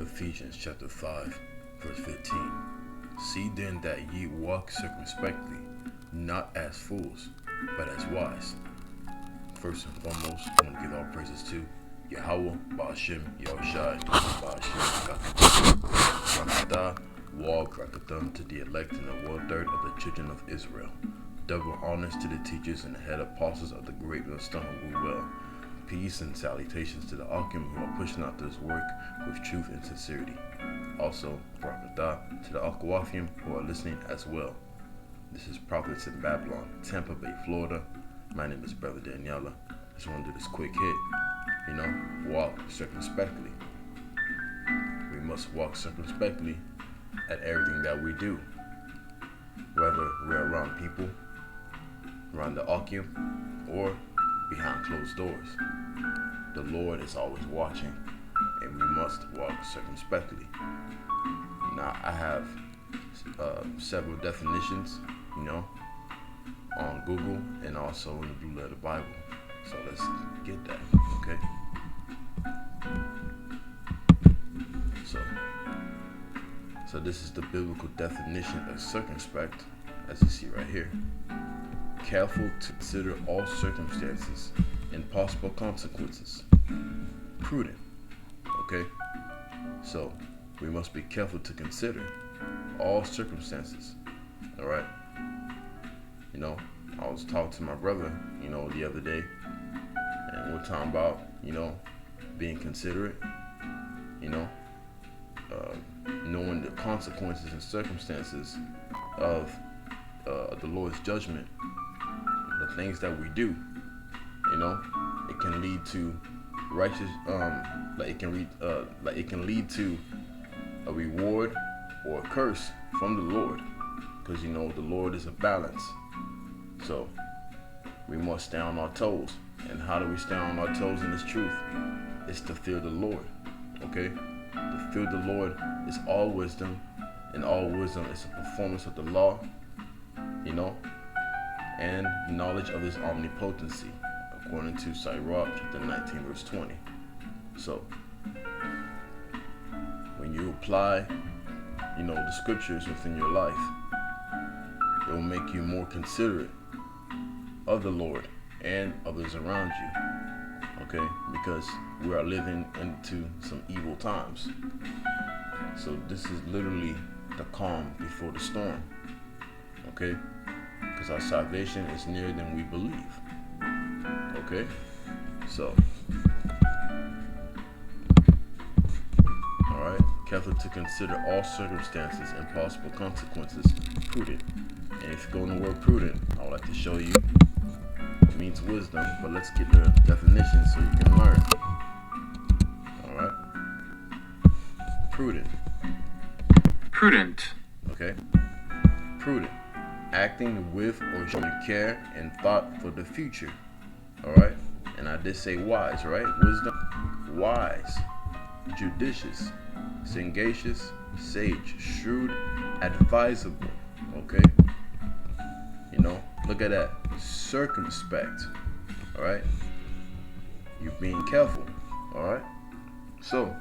Ephesians chapter 5, verse 15. See then that ye walk circumspectly, not as fools, but as wise. First and foremost, I want to give all praises to YAHAWAH, BAHASHAM, YAHWASHI, BAHASHAM, ATHA, to the elect and the 1/3 of the children of Israel. Double honors to the teachers and the head apostles of the GREATMILLSTONE who rule well. Peace and salutations to the ATHAM who are pushing out this work with truth and sincerity. Also, BARAK to the YAHAWAH who are listening as well. This is Prophets in Babylon, Tampa Bay, Florida. My name is Brother Daniela. I just want to do this quick hit. Walk circumspectly. We must walk circumspectly at everything that we do. Whether we're around people, around the ATHAM, or behind closed doors. The Lord is always watching, and we must walk circumspectly. Now, I have several definitions, on Google and also in the Blue Letter Bible. So let's get that, okay? So this is the biblical definition of circumspect, as you see right here. Careful to consider all circumstances and possible consequences. Prudent, okay? So we must be careful to consider all circumstances, all right? I was talking to my brother, the other day, and we're talking about, being considerate, knowing the consequences and circumstances of the Lord's judgment, the things that we do, it can lead to righteous, it can lead to a reward or a curse from the Lord, because the Lord is a balance. So we must stay on our toes. And how do we stay on our toes in this truth? It's to fear the Lord, okay? To fear the Lord is all wisdom, and all wisdom is a performance of the law, and knowledge of his omnipotency, according to Sirach chapter 19, verse 20. So when you apply, the scriptures within your life, it will make you more considerate of the Lord and others around you, okay? Because we are living into some evil times. So this is literally the calm before the storm, okay? Because our salvation is nearer than we believe, okay? So, all right, careful to consider all circumstances and possible consequences. Prudent. And if you go in the word prudent, I would like to show you it means wisdom, but let's get the definition so you can learn. All right. Prudent. Prudent. Okay. Prudent. Acting with or showing care and thought for the future. All right. And I did say wise, right? Wisdom. Wise. Judicious. Sagacious. Sage. Shrewd. Advisable. Okay. Look at that. Circumspect. All right. You're being careful. All right. So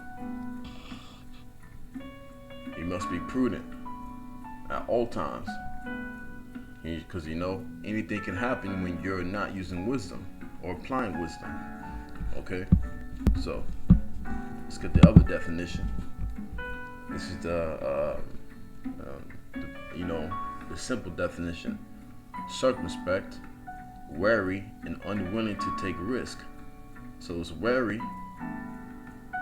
you must be prudent at all times, because anything can happen when you're not using wisdom or applying wisdom. Okay. So let's get the other definition. This is the simple definition. Circumspect, wary and unwilling to take risk. So it's wary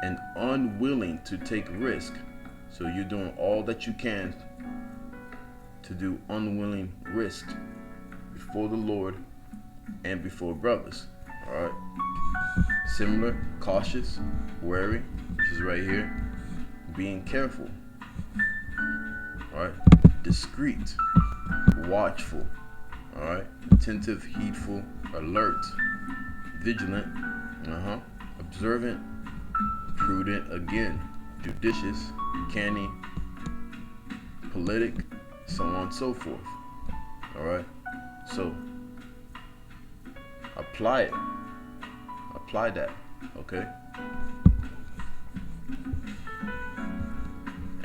and unwilling to take risk. So you're doing all that you can to do unwilling risk before the Lord and before brothers. All right. Similar, cautious, wary, which is right here. Being careful. All right. Discreet, watchful. All right. Attentive, heedful, alert, vigilant, observant, prudent again, judicious, canny, politic, so on and so forth. All right. So apply it. Apply that. Okay.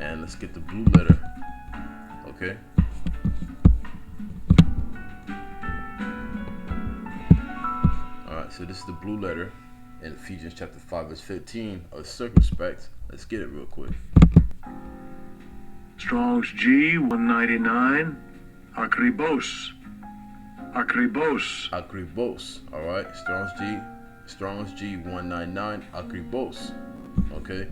And let's get the blue letter. Okay. Alright, so this is the blue letter in Ephesians chapter 5 verse 15 of circumspect. Let's get it real quick. Strong's G 199. Akribos. Alright, Strong's G 199. Akribos. Okay.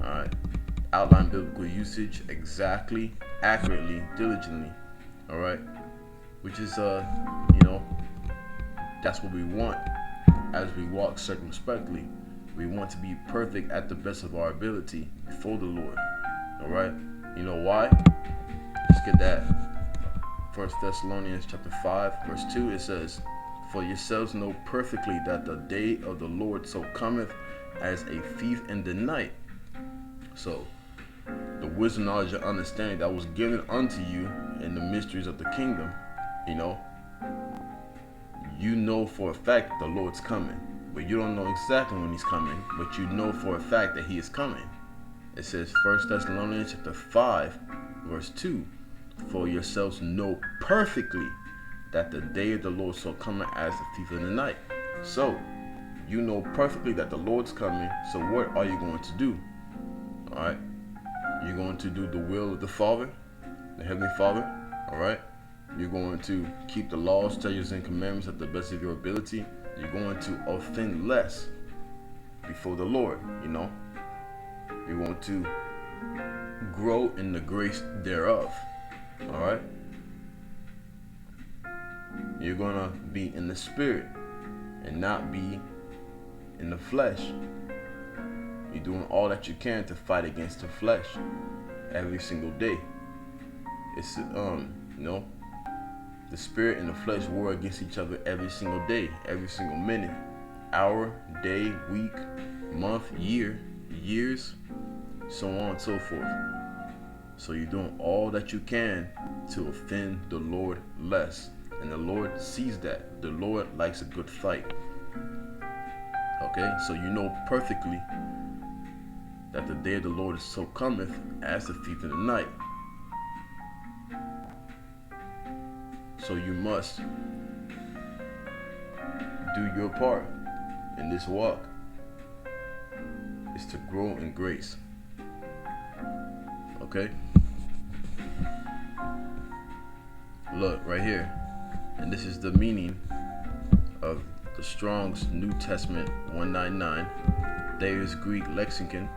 Alright. Outline biblical usage exactly, accurately, diligently. Alright. Which is that's what we want as we walk circumspectly. We want to be perfect at the best of our ability before the Lord. Alright? You know why? Let's get that. 1 Thessalonians chapter 5 verse 2, it says, "For yourselves know perfectly that the day of the Lord so cometh as a thief in the night." So the wisdom, knowledge, and understanding that was given unto you in the mysteries of the kingdom, you know for a fact the Lord's coming. But you don't know exactly when he's coming, but you know for a fact that he is coming. It says 1 Thessalonians chapter 5 verse 2, "For yourselves know perfectly that the day of the Lord shall come as a thief in the night." So you know perfectly that the Lord's coming. So what are you going to do? Alright, you're going to do the will of the Father, the Heavenly Father. Alright, you're going to keep the laws, statutes, and commandments at the best of your ability. You're going to offend less before the Lord. You're going to grow in the grace thereof. Alright, you're going to be in the spirit and not be in the flesh. You're doing all that you can to fight against the flesh every single day. It's the spirit and the flesh war against each other every single day, every single minute, hour, day, week, month, year, years, so on and so forth. So you're doing all that you can to offend the Lord less. And the Lord sees that. The Lord likes a good fight. Okay, so you know perfectly that the day of the Lord so cometh as a thief in the night. So you must do your part in this walk. Is to grow in grace. Okay? Look right here. And this is the meaning of the Strong's New Testament 199. Thayer's Greek lexicon.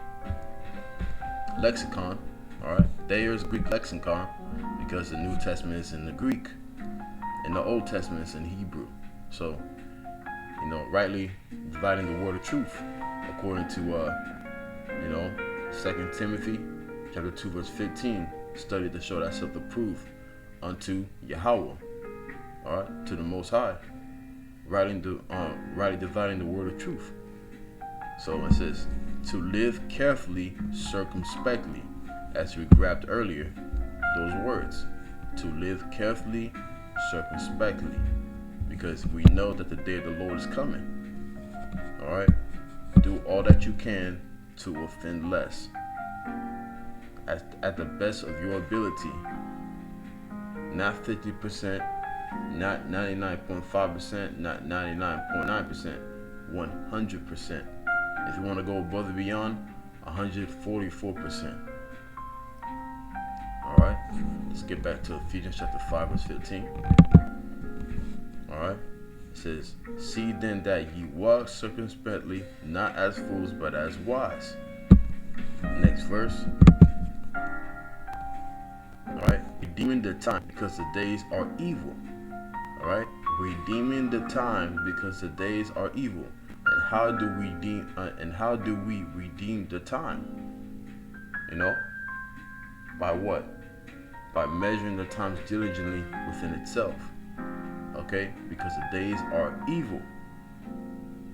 Alright? Thayer's Greek lexicon, because the New Testament is in the Greek and the Old Testament is in Hebrew. So, rightly dividing the word of truth according to 2 Timothy chapter 2 verse 15. Study to show thyself approved unto Yahawah. Alright, to the Most High. Rightly dividing the word of truth. So it says to live carefully, circumspectly, as we grabbed earlier, those words. To live carefully, circumspectly, because we know that the day of the Lord is coming. Alright? Do all that you can to offend less. At the best of your ability. Not 50%, not 99.5%, not 99.9%, 100%. If you want to go above and beyond, 144%. Alright, let's get back to Ephesians chapter 5 verse 15. Alright, it says, "See then that ye walk circumspectly, not as fools, but as wise." Next verse. Alright, redeeming the time because the days are evil. Alright, redeeming the time because the days are evil. And how do we redeem the time? By what? By measuring the times diligently within itself. Okay? Because the days are evil.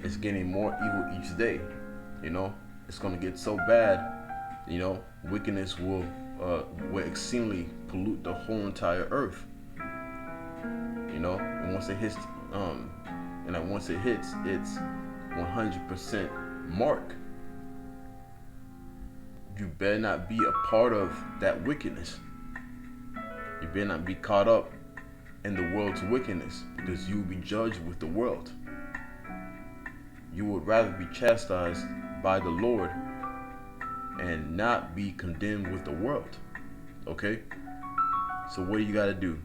It's getting more evil each day. It's going to get so bad, wickedness will exceedingly pollute the whole entire earth. And once it hits its 100% mark, you better not be a part of that wickedness. You better not be caught up in the world's wickedness, because you will be judged with the world. You would rather be chastised by the Lord and not be condemned with the world. Okay? So what do you gotta do?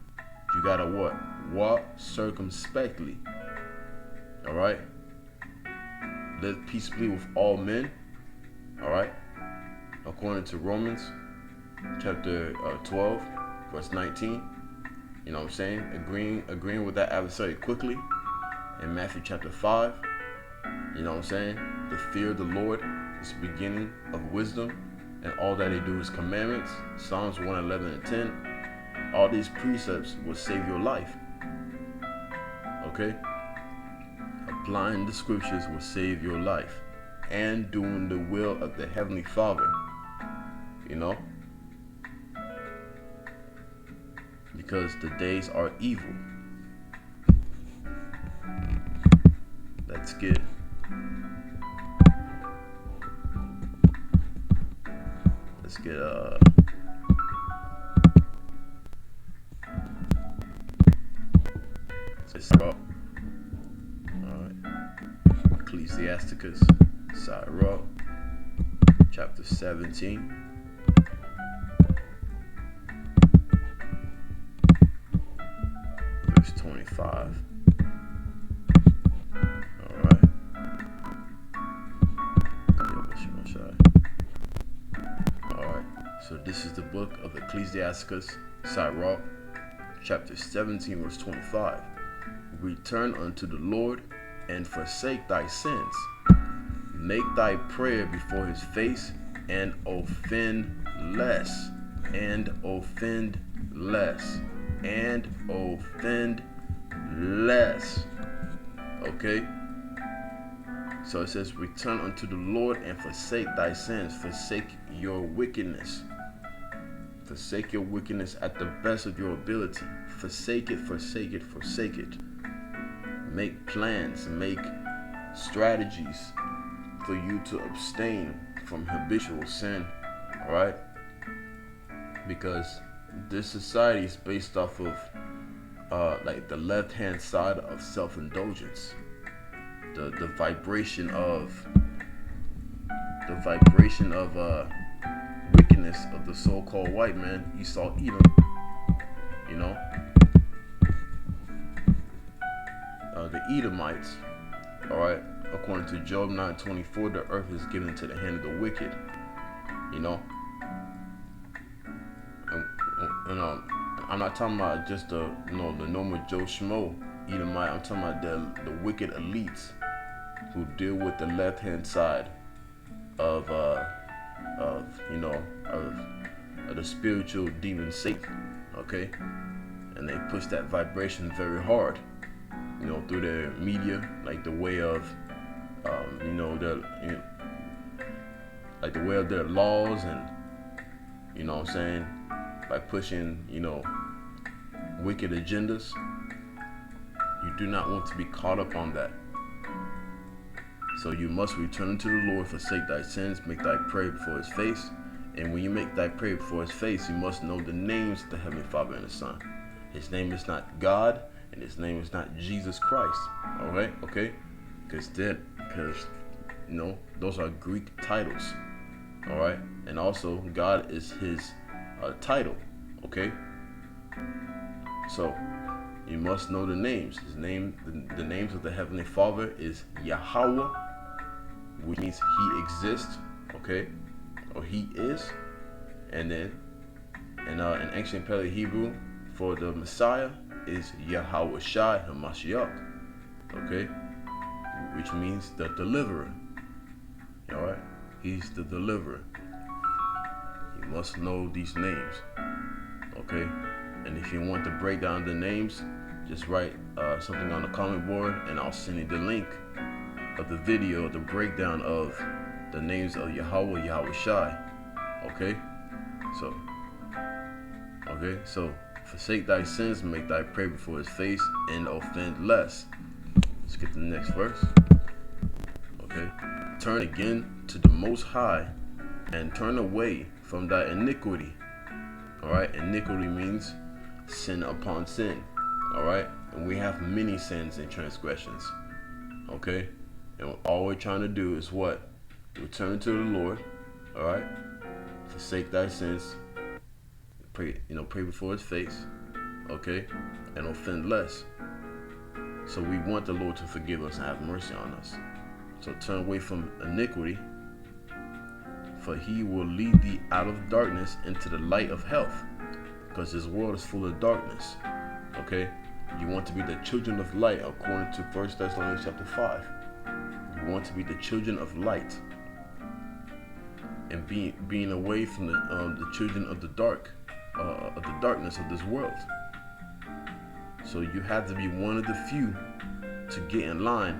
You gotta what? Walk circumspectly. Alright? Live peaceably with all men. Alright? According to Romans chapter 12, verse 19. You know what I'm saying? Agreeing with that adversary quickly. In Matthew chapter 5. You know what I'm saying? The fear of the Lord is the beginning of wisdom, and all that they do is commandments. Psalms 111 and 10. All these precepts will save your life. Okay? Applying the scriptures will save your life. And doing the will of the Heavenly Father. You know? Because the days are evil. Let's get alright. Ecclesiasticus, CIrcumspect, chapter 17. Verse 25. Alright. Alright. So this is the book of Ecclesiasticus, CIrcumspect, chapter 17, verse 25. Return unto the Lord and forsake thy sins. Make thy prayer before his face, and offend less. And offend less. And offend less. Okay? So it says, return unto the Lord and forsake thy sins. Forsake your wickedness. Forsake your wickedness at the best of your ability. Forsake it, forsake it, forsake it. Make plans, make strategies for you to abstain from habitual sin. Alright? Because this society is based off of like the left-hand side of self-indulgence. The vibration of wickedness of the so-called white man, Esau, Edom. You know, the Edomites. All right, according to Job 9:24, the earth is given into the hand of the wicked. You know, and I'm not talking about just the the normal Joe Schmo Edomite. I'm talking about the wicked elites who deal with the left-hand side of the spiritual demon Satan. Okay, and they push that vibration very hard. You know, through their media, like the way of like the way of their laws, and you know what I'm saying, by pushing wicked agendas. You do not want to be caught up on that. So you must return to the Lord, forsake thy sins, make thy prayer before his face. And when you make thy prayer before his face, you must know the names of the Heavenly Father and the Son. His name is not God, and his name is not Jesus Christ. Alright? Okay? Because those are Greek titles. Alright? And also, God is his title. Okay? So, you must know the names. His name, the names of the Heavenly Father is YAHAWAH, which means he exists. Okay? Or he is. And then, in ancient Paleo Hebrew, for the Messiah is YAHAWASHI HaMashiach. Okay? Which means the deliverer. Alright? He's the deliverer. You must know these names. Okay? And if you want to break down the names, just write something on the comment board, and I'll send you the link of the video, the breakdown of the names of Yahawah, Yahawashi. Okay? So forsake thy sins, make thy prayer before his face, and offend less. Let's get to the next verse. Okay? Turn again to the Most High, and turn away from thy iniquity. All right, iniquity means sin upon sin. All right, and we have many sins and transgressions. Okay, and all we're trying to do is what? Return to the Lord. All right, forsake thy sins. Pray, pray before His face. Okay, and offend less. So we want the Lord to forgive us and have mercy on us. So turn away from iniquity, for He will lead thee out of darkness into the light of health, because this world is full of darkness. Okay, you want to be the children of light according to 1 Thessalonians chapter 5. You want to be the children of light, and being away from the children of the darkness of this world. So you have to be one of the few to get in line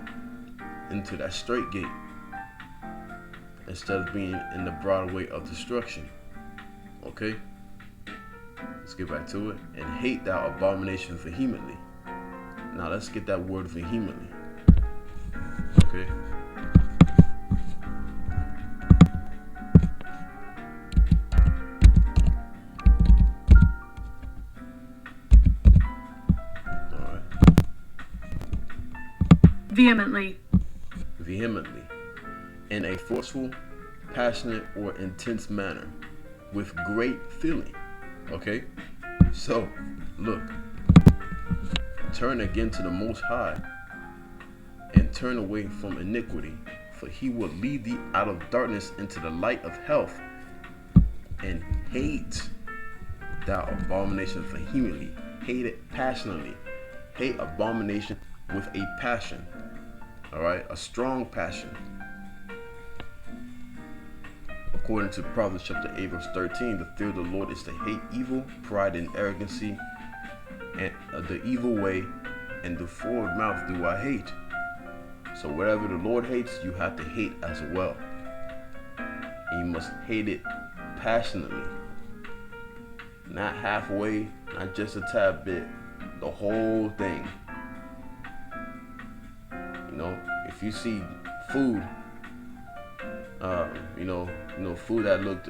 into that straight gate, instead of being in the broad way of destruction. Okay? Let's get back to it. And hate thou abomination vehemently. Now let's get that word vehemently. Okay? Alright. Vehemently. Vehemently. In a forceful, passionate, or intense manner, with great feeling. Okay? So, look. Turn again to the Most High, and turn away from iniquity, for He will lead thee out of darkness into the light of health. And hate thou abomination vehemently. Hate it passionately. Hate abomination with a passion. Alright? A strong passion. According to Proverbs chapter 8 verse 13, the fear of the Lord is to hate evil, pride and arrogancy, and the evil way, and the forward mouth do I hate. So whatever the Lord hates, you have to hate as well. And you must hate it passionately. Not halfway, not just a tad bit, the whole thing. If you see food, food that looked,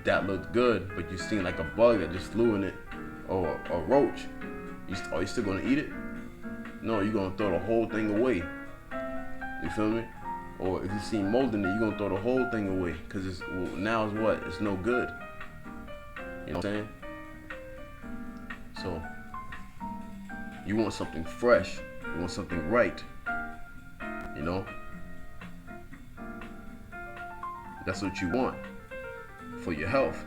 that looked good, but you seen like a bug that just flew in it, or a roach, are you still gonna eat it? No, you're gonna throw the whole thing away. You feel me? Or if you see mold in it, you're gonna throw the whole thing away, because now it's what? It's no good. You know what I'm saying? So you want something fresh, you want something right. That's what you want for your health.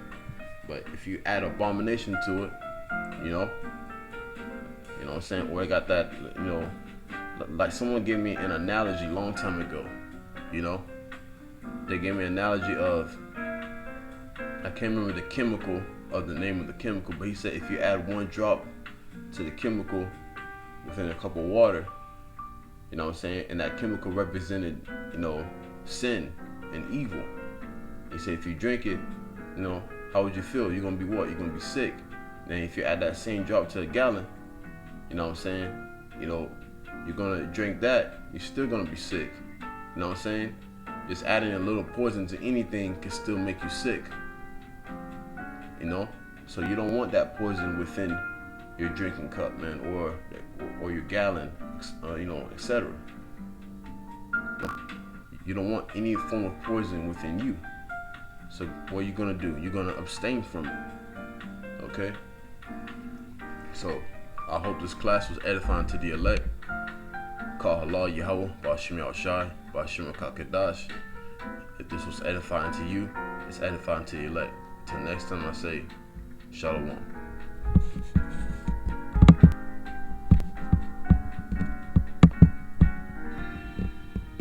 But if you add abomination to it, you know what I'm saying? Or I got that, like someone gave me an analogy a long time ago. They gave me an analogy of, I can't remember the name of the chemical, but he said if you add one drop to the chemical within a cup of water, you know what I'm saying, and that chemical represented, sin and evil. He said if you drink it, how would you feel? You're gonna be what? You're gonna be sick. Then if you add that same drop to a gallon, you know what I'm saying, you're gonna drink that, you're still gonna be sick. You know what I'm saying? Just adding a little poison to anything can still make you sick. So you don't want that poison within your drinking cup, man, or your gallon, etc. You don't want any form of poison within you. So what are you gonna do? You're gonna abstain from it. Okay? So I hope this class was edifying to the elect. Call halal YAHAWAH, BAHASHAM, QADASH. If this was edifying to you, it's edifying to the elect. Till next time I say, Shalom.